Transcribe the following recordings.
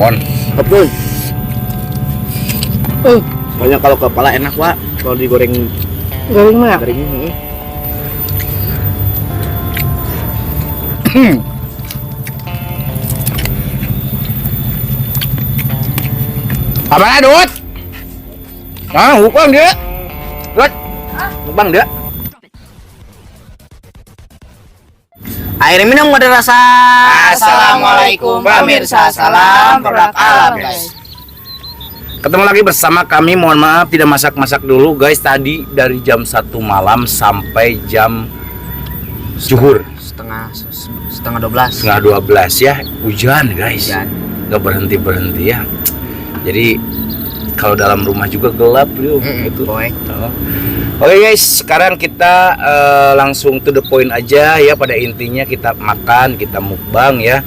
Mon. Betul. Soalnya kalau kepala enak, Wak. Kalau digoreng Garing mah. garing. Apa Dut? Ah, hukum dia. Dut. Bang dia. Air minum ada rasa. Assalamualaikum pemirsa, salam produk alam guys. Ketemu lagi bersama kami. Mohon maaf tidak masak-masak dulu guys. Tadi dari jam 1 malam sampai jam zuhur Setengah 12. setengah 12 ya. Hujan guys. Hujan. Gak berhenti ya. Jadi kalau dalam rumah juga gelap yuk. Itu. Oke guys, sekarang kita langsung to the point aja ya. Pada intinya kita makan, kita mukbang ya.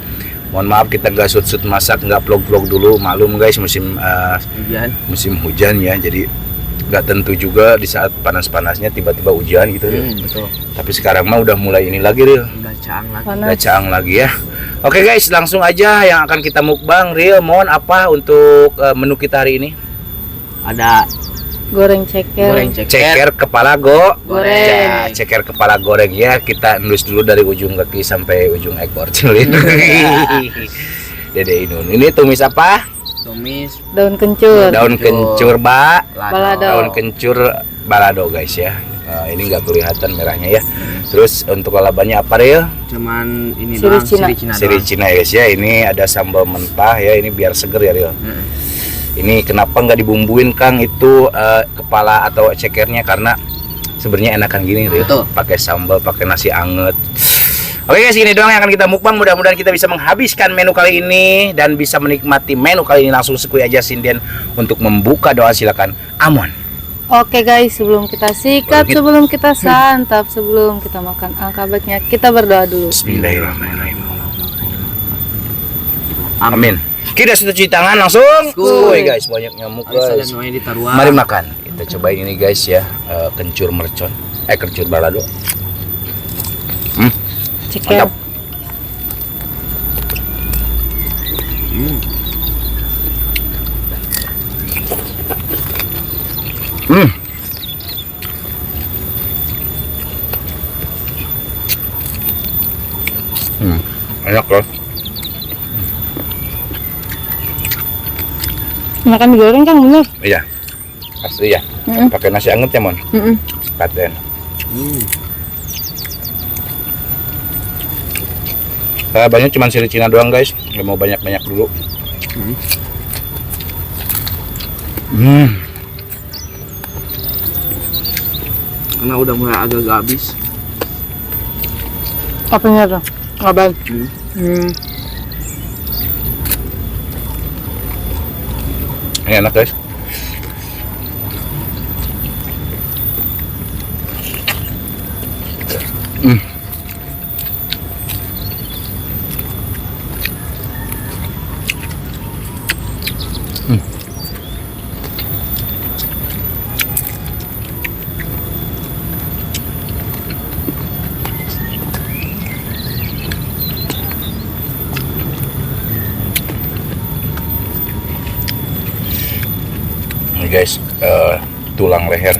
Mohon maaf kita gak sut masak, nggak vlog dulu. Maklum guys, musim hujan ya. Jadi nggak tentu juga di saat panas-panasnya tiba-tiba hujan gitu ya. Betul. Tapi sekarang mah udah mulai ini lagi Ril. Udah caang lagi. Udah caang lagi ya. Oke guys, langsung aja yang akan kita mukbang. Ril, mohon apa untuk menu kita hari ini? Ada Goreng ceker. Ceker kepala goreng. Goreng. Ya, ceker kepala goreng ya. Kita endus dulu dari ujung kaki sampai ujung ekor cilin. Dede Inun. Ini tumis apa? tumis Daun kencur. Daun kencur Balado. daun kencur balado guys ya. Ini nggak kelihatan merahnya ya. Terus untuk lalabannya apa Ril? cuman ini Siri doang, Cina. Siri Cina guys ya. Ini ada sambal mentah ya. Ini biar seger ya Ril. Ini kenapa nggak dibumbuin Kang itu kepala atau cekernya, karena sebenarnya enakan gini Ril. Betul. Pakai sambal, pakai nasi anget. Oke guys, ini doang yang akan kita mukbang. Mudah-mudahan kita bisa menghabiskan menu kali ini dan bisa menikmati menu kali ini. Langsung sekui aja sinden untuk membuka doa, silakan. Amon. Oke guys, sebelum kita sikat, sebelum kita santap, sebelum kita makan angka baiknya kita berdoa dulu. Bismillahirrahmanirrahim. Amin. Kita sudah cuci tangan langsung. Kuy guys, banyak nyamuk guys. Mari makan. Kita cobain ini guys ya, kencur mercon. Kencur balado. Ceker. Mantap. Enak loh. Makan digoreng Kang, bener? Iya. Asli ya. Pakai nasi anget ya, Mon. Paten. Saya banyak cuman siri Cina doang, guys. Nggak mau banyak-banyak dulu. karena udah mulai agak habis. Apanya tuh? Ngaban. Ini enak, guys. Ini guys, tulang leher.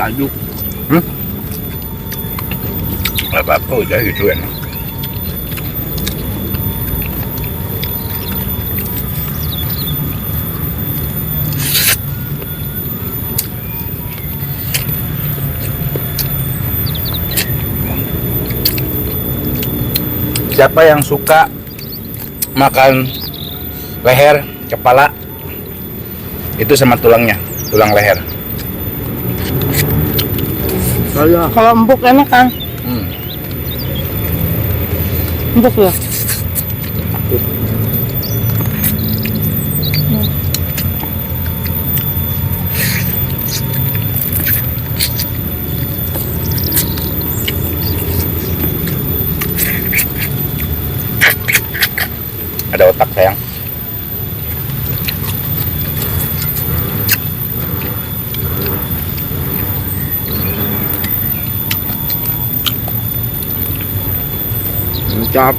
Aduk. Nggak apa-apa, udah gitu enak. Siapa yang suka makan leher, kepala, itu sama tulangnya, tulang leher. Kalau empuk enak kan? Empuk ya? Ada otak sayang. Mantap.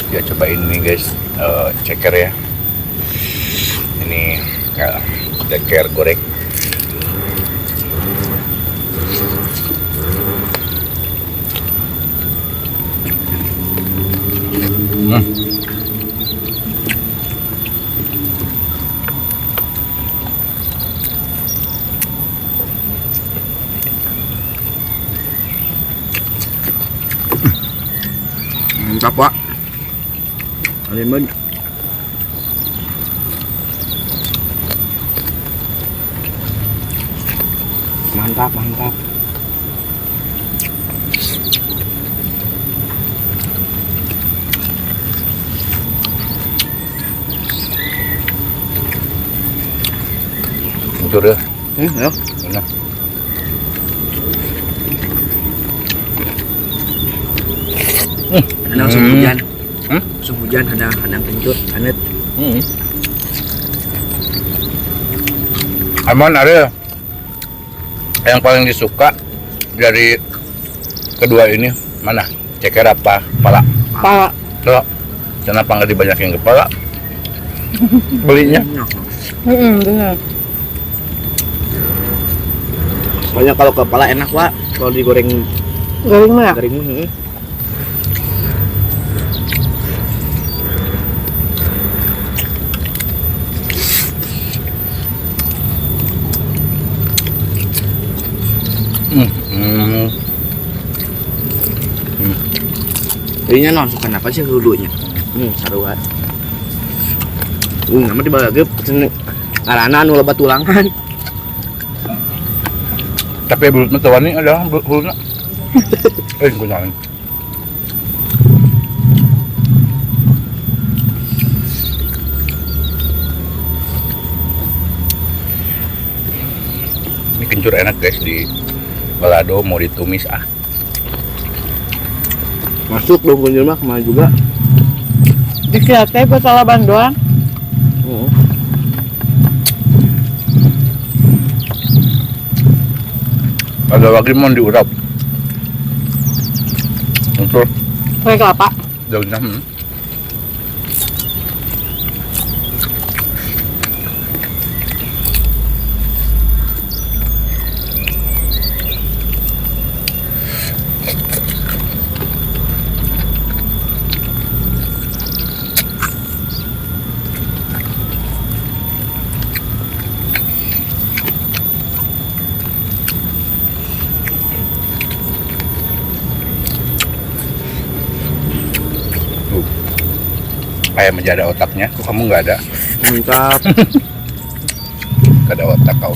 Ya cobain nih guys, ceker ya. Ini ceker goreng. Mantap Pak. Lemon. Mantap, mantap. Hancur ya. Ya. Enak. Ada musim hujan. Musim hujan ada kencur, anet. Aman ada yang paling disuka dari kedua ini mana? Ceker apa kepala? Kepala. Loh, kenapa nggak dibanyakin kepala? Belinya. Benar. Soalnya kalau kepala enak Pak, kalau digoreng Garing mah ya? garing. Jadinya non suka apa sih dulunya? Saruan. Nama dibagi karena anu lebat tulangan. Tapi belut metawan ini adalah belutnya. Gunain. Ini kencur enak guys di balado, mau ditumis Masuk dong kunjul mah kemana juga. Dikira teh buat salaban doang. Ada lagi mau diurap untuk Pakai kelapa. daunnya. Kayak menjadi otaknya, kok kamu nggak ada? Mantap. Nggak ada otak kau.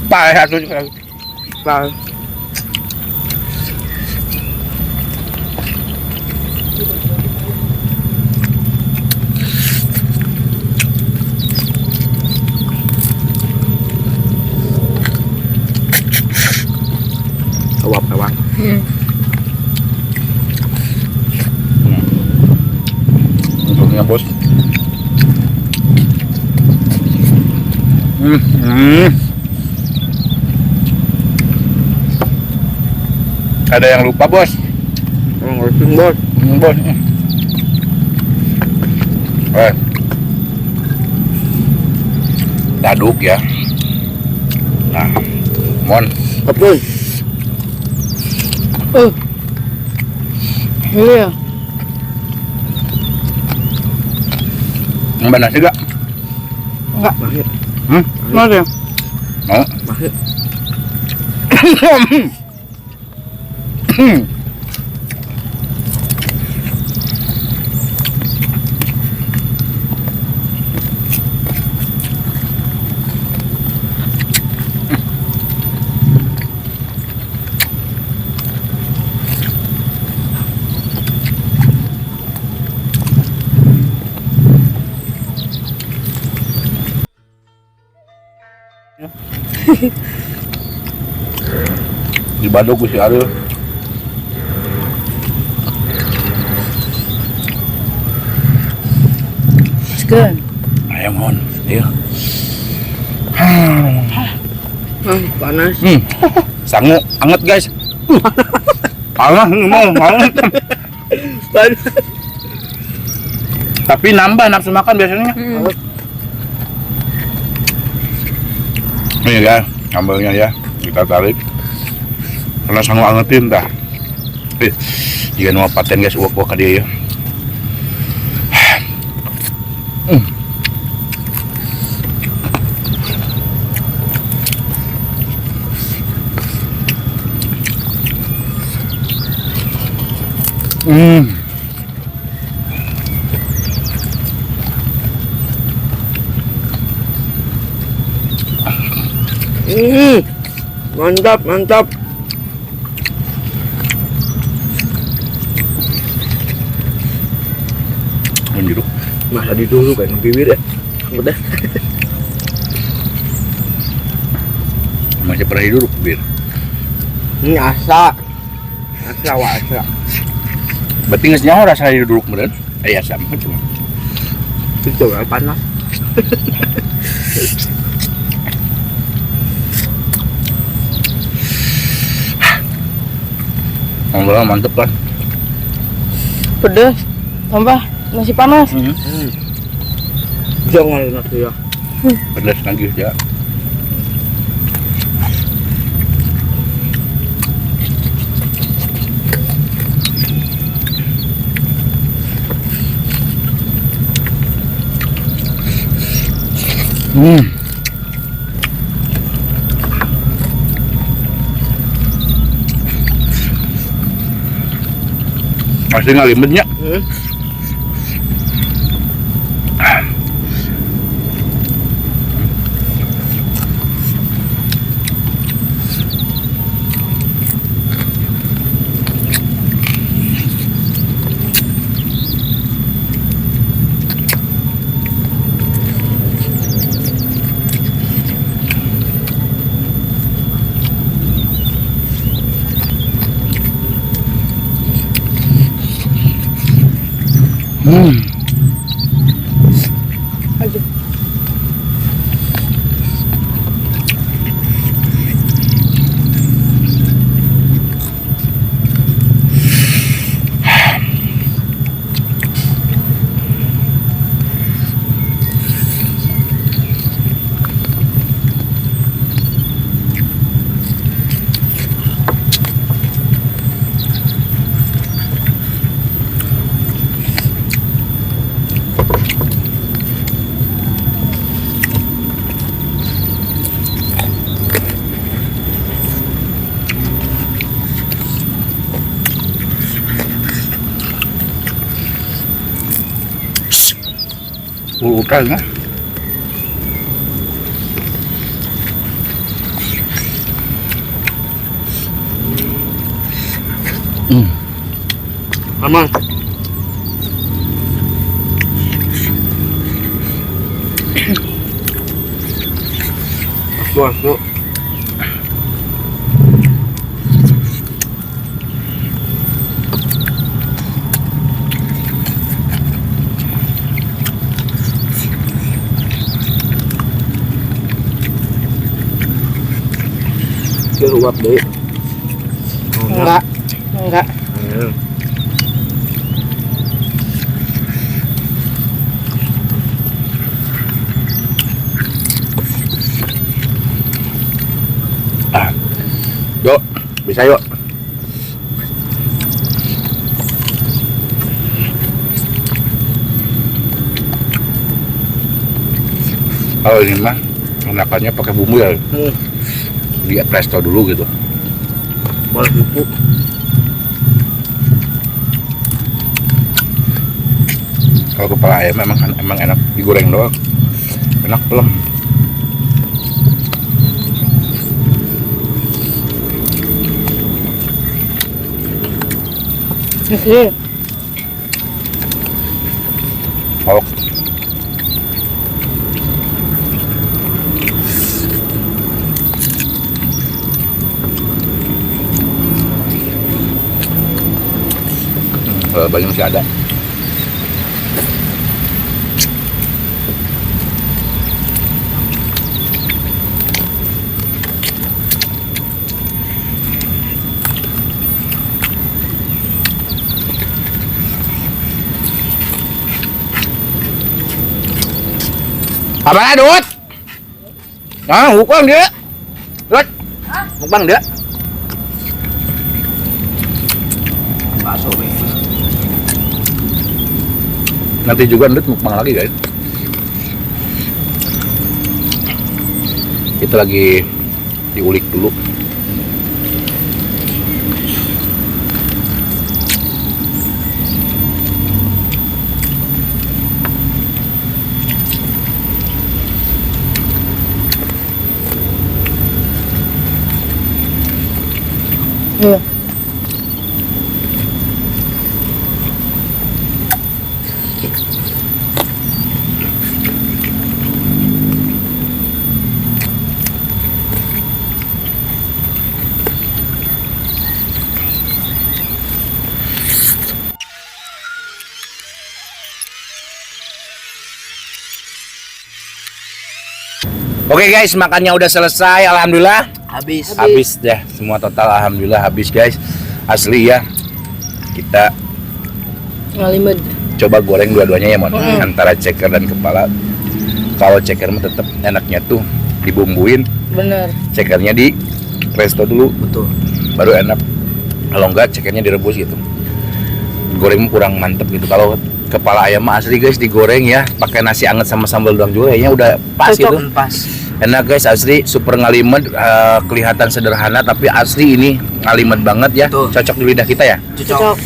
Payah tuh. Pak. Awak. Untuknya bos. Ada yang lupa bos. Ngorting bos. Bos. Daduk ya. Nah, mon. Apun. Iya. Mbak nasi gak? Enggak. Mahir. Mau deh. Mau? Mahir. Di Badung si Ariel. Segan. Ayam mon, iya. Panas. Sangu anget guys. Panas mau Panas. Tapi nambah nafsu makan biasanya. Ini ya, sambalnya ya kita tarik. Karena sangu angetin dah. Jika mau paten guys, uak-uak ke dia ya. Mantap, mantap. Menjeruk. Masa di dulu kayak bibir ya. Udah. Masih pernah hidup bir. Ini asa. Asa wa asa. Berarti nggak senyawa rasa hidup kemudian. Asa mah cuma. Itu kan panas. Ngobrol mantep kan. Pedes. Tambah nasi panas. Jangan nasi ya. Pedas lagi ya. Masih ngalimetnya. Aduh. Utang ya. Aman. Masuk. Cái uap deh. Enggak. Yuk, bisa yuk. Kalau ini mah enakannya pakai bumbu ya. Di presto dulu gitu. Boleh bubuk. Kalau kepala ayam emang enak digoreng doang. Enak belum? Nasi. Oh. Banyak masih ada. Apa lah, Dut? Nah, mukbang dia. Dut. Mukbang dia. Bakso Nanti juga Dut mukbang lagi, guys. Kita lagi diulik dulu. Iya. Oke guys, makannya udah selesai, alhamdulillah. habis. Habis deh, semua total alhamdulillah habis guys. Asli ya. Kita Ngalimed. coba goreng dua-duanya ya, Mon. Antara ceker dan kepala. Kalau ceker mah tetap enaknya tuh dibumbuin, Bener. cekernya di resto dulu, Betul. baru enak. Kalau enggak cekernya direbus gitu. Goreng kurang mantep gitu. Kalau kepala ayam mah asli guys digoreng ya, pakai nasi anget sama sambal doang juga kayaknya udah pas Cocok. gitu. Pas. Enak guys, asli super ngalimet, kelihatan sederhana tapi asli ini ngalimet banget ya. Betul. Cocok di lidah kita ya. Cocok.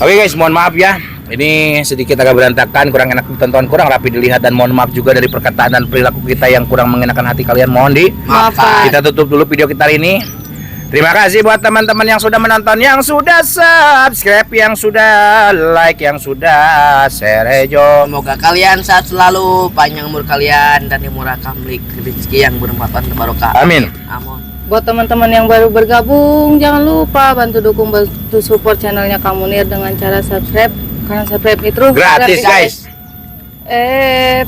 Oke guys, mohon maaf ya. Ini sedikit agak berantakan, kurang enak ditonton, kurang rapi dilihat, dan mohon maaf juga dari perkataan dan perilaku kita yang kurang mengenakan hati kalian. Mohon Maafkan. kita tutup dulu video kita hari ini. Terima kasih buat teman-teman yang sudah menonton, yang sudah subscribe, yang sudah like, yang sudah share. Hejo. Semoga kalian sehat selalu, panjang umur kalian dan dimurahkan rezeki yang bermanfaat dan barokah. Amin. Amin. Buat teman-teman yang baru bergabung, jangan lupa bantu dukung, bantu support channelnya Kang Munir dengan cara subscribe. Karena subscribe itu Gratis guys.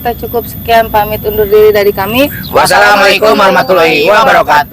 Tak cukup sekian, pamit undur diri dari kami. Wassalamualaikum warahmatullahi wabarakatuh.